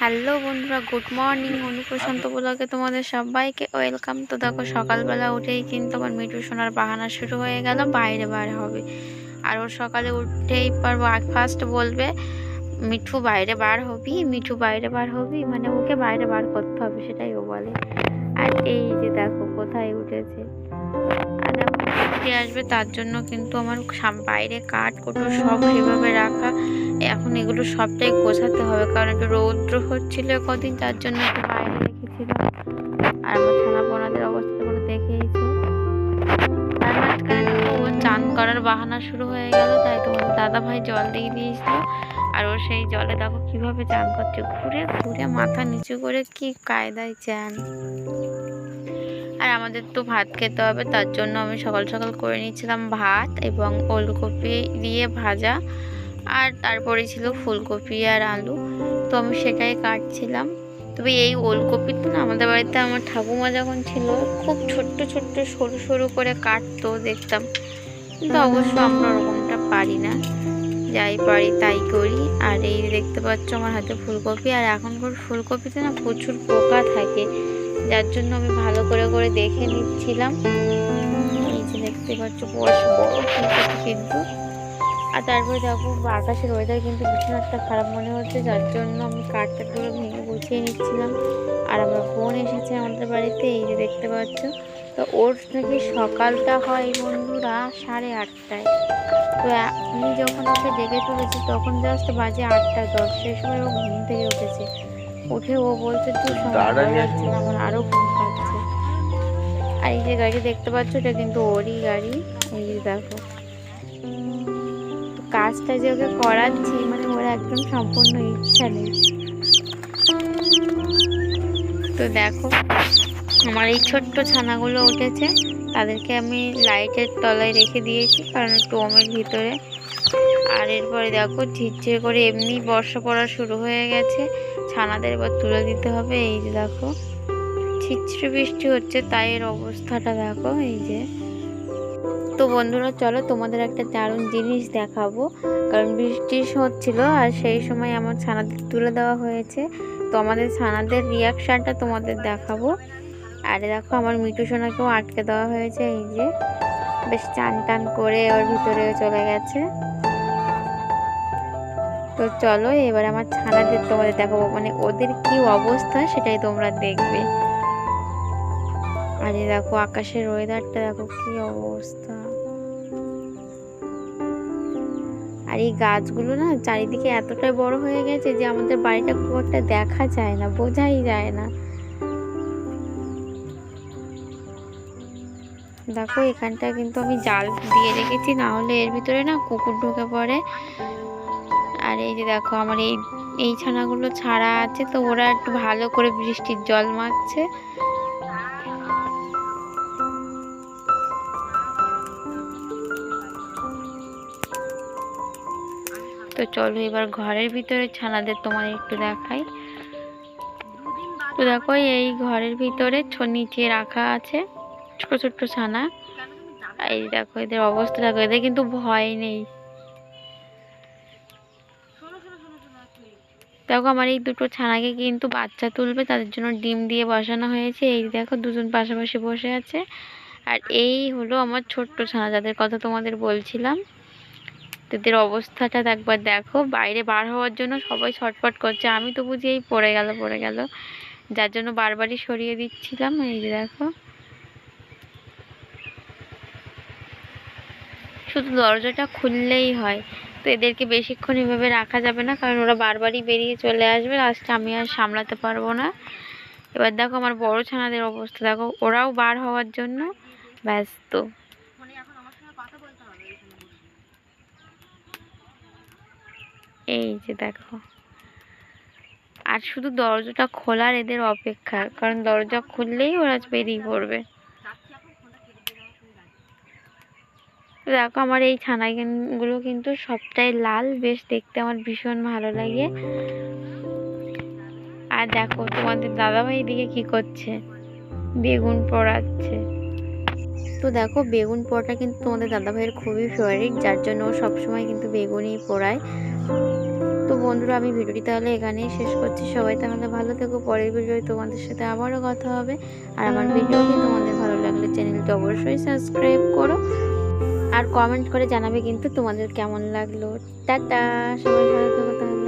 Hello বন্ধুরা, good morning. অনু প্রশান্ত ব্লগে তোমাদের সবাইকে ওয়েলকাম। তো দেখো, সকালবেলা উঠেই কিন্তু আমার মিঠু সোনার বাহানা শুরু হয়ে গেল, বাইরে বার হবে। আর ওর সকালে উঠেই পারবো ফার্স্ট বলবে মিঠু বাইরে বার হবি, মিঠু বাইরে বার হবি, মানে ওকে বাইরে বার করতে হবে, সেটাই ও বলে। আর এই যে দেখো কোথায় উঠেছে, আর এখন উঠে আসবে, তার জন্য কিন্তু আমার বাইরে কাঠ কুটো সব সেভাবে রাখা। এখন এগুলো সবটাই গোছাতে হবে, কারণ একটু রৌদ্র হচ্ছিল কদিন, তার জন্য একটু বাইরে রেখেছিলাম। আর আমার ছানাপোনাদের অবস্থা করে দেখেইছো। তার মাঝখানে ও চান করার বাহানা শুরু হয়ে গেল, তাই তোমাদের দাদা ভাই জল দিয়ে দিয়েছিল। আর ও সেই জলে দেখো কিভাবে চান করছে, ঘুরে ঘুরে মাথা নিচু করে, কি কায়দায় চান। আর আমাদের তো ভাত খেতে হবে, তার জন্য আমি সকাল সকাল করে নিয়েছিলাম ভাত এবং ওলকপি দিয়ে ভাজা, আর তারপরে ছিল ফুলকপি আর আলু। তো আমি সেটাই কাটছিলাম। তবে এই ওলকপিটা না, আমাদের বাড়িতে আমার ঠাকুমা যখন ছিল, খুব ছোট্ট ছোট্ট সরু সরু করে কাটতো দেখতাম, কিন্তু অবশ্য আমরা ওরকমটা পারি না, যাই পারি তাই করি। আর এই দেখতে পাচ্ছ আমার হাতে ফুলকপি, আর এখনকার ফুলকপিতে না প্রচুর পোকা থাকে, যার জন্য আমি ভালো করে করে দেখে নিচ্ছিলাম। এই যে দেখতে পাচ্ছ বড় ফুলকপি কিন্তু। আর তারপরে দেখো আকাশের ওয়েদার কিন্তু ভীষণ একটা খারাপ মনে হচ্ছে, যার জন্য আমি কাঠটাগুলো ভেঙে গুছিয়ে নিচ্ছিলাম। আর আমার বোন এসেছে আমাদের বাড়িতে, এই যে দেখতে পাচ্ছ। তো ওর নাকি সকালটা হয় বন্ধুরা 8:30টায়। তো আমি যখন ওকে ডেকে তুলেছি তখন জাস্ট বাজে 8:10, সেই সময় ও ঘুম থেকে উঠেছে। উঠে ও বলছে তুই সময় যাচ্ছে না, আমার আরও ঘুম পাচ্ছে। আর এই যে গাড়ি দেখতে পাচ্ছ, এটা কিন্তু ওরই গাড়ি। এই যে দেখো, তো কাজটা যে ওকে করাচ্ছি, মানে ওর একদম সম্পূর্ণ ইচ্ছা নেই। তো দেখো আমার এই ছোট্ট ছানাগুলো উঠেছে, তাদেরকে আমি লাইটের তলায় রেখে দিয়েছি, কারণ একটু ওমের ভিতরে। আর এরপরে দেখো ঝিরঝির করে এমনি বর্ষা পড়া শুরু হয়ে গেছে, ছানাদের এবার তুলে দিতে হবে। এই যে দেখো ঝিরঝির বৃষ্টি হচ্ছে, তাই এর অবস্থাটা দেখো। এই যে, তো বন্ধুরা চলো তোমাদের একটা দারুণ জিনিস দেখাবো, কারণ বৃষ্টি হচ্ছিল আর সেই সময় আমার ছানাদের তুলে দেওয়া হয়েছে। তো আমাদের ছানাদের রিয়াকশানটা তোমাদের দেখাবো। আর দেখো আমার মিঠু সোনাকেও আটকে দেওয়া হয়েছে, এই যে বেশ চান টান করে ওর ভিতরে চলে গেছে। তো চলো এবার আমার ছানাদের তোমাদের দেখাবো, মানে ওদের কি অবস্থা সেটাই তোমরা দেখবে। আর দেখো আকাশের ওয়েদারটা দেখো কি অবস্থা। আর এই গাছগুলো না চারিদিকে এতটাই বড় হয়ে গেছে যে আমাদের বাড়িটা খুব একটা দেখা যায় না, বোঝাই যায় না। দেখো এখানটা কিন্তু আমি জাল দিয়ে রেখেছি, না হলে এর ভিতরে না কুকুর ঢুকে পড়ে। আর এই যে দেখো আমার এই ছানাগুলো ছাড়া আছে, তো ওরা একটু ভালো করে বৃষ্টির জল মাখছে। তো চলো এবার ঘরের ভিতরে ছানাদের তোমাদের একটু দেখাই। তো দেখো এই ঘরের ভিতরে নিচে রাখা আছে ছোট ছোট ছানা। এই দেখো এদের অবস্থা দেখো, এদের কিন্তু ভয় নেই। দেখো আমার এই দুটো ছানাকে কিন্তু বাচ্চা তুলবে, তাদের জন্য ডিম দিয়ে বসানো হয়েছে। এই দেখো দুজন পাশাপাশি বসে আছে। আর এই হলো আমার ছোট্ট ছানা, যাদের কথা তোমাদের বলছিলাম। এদের অবস্থাটা একবার দেখো, বাইরে বার হওয়ার জন্য সবাই ছটফট করছে, আমি তো বুঝি এই পড়ে গেল পড়ে গেল, যার জন্য বারবারই সরিয়ে দিচ্ছিলাম। এই যে দেখো শুধু দরজাটা খুললেই হয়। তো এদেরকে বেশিক্ষণ এভাবে রাখা যাবে না, কারণ ওরা বারবারই বেরিয়ে চলে আসবে, লাস্টে আমি আর সামলাতে পারবো না। এবার দেখো আমার বড় ছানাদের অবস্থা দেখো, ওরাও বার হওয়ার জন্য ব্যস্ত। এই যে দেখো, আর শুধু দরজাটা খোলার এদের অপেক্ষা, কারণ দরজা খুললেই ওরা বেরিয়ে পড়বে। দেখো আমার এই ছানাগুলো কিন্তু সবটাই লাল, বেশ দেখতে আমার ভীষণ ভালো লাগে। আর দেখো তোমাদের দাদাভাই এদিকে কি করছে, বেগুন পোড়াচ্ছে। তো দেখো বেগুন পোড়াটা কিন্তু তোমাদের দাদাভাইয়ের খুবই ফেভারিট, যার জন্য ও সবসময় কিন্তু বেগুনই পোড়ায়। তো বন্ধুরা, আমি ভিডিওটি তাহলে এখানেই শেষ করছি। সবাই তাহলে ভালো থেকো, পরের ভিডিওয় তোমাদের সাথে আবারও কথা হবে। আর আমার ভিডিওটি তোমাদের ভালো লাগলে চ্যানেলটি অবশ্যই সাবস্ক্রাইব করো আর কমেন্ট করে জানাবে কিন্তু তোমাদের কেমন লাগলো। টাটা, সবাই ভালো থেকো তাহলে।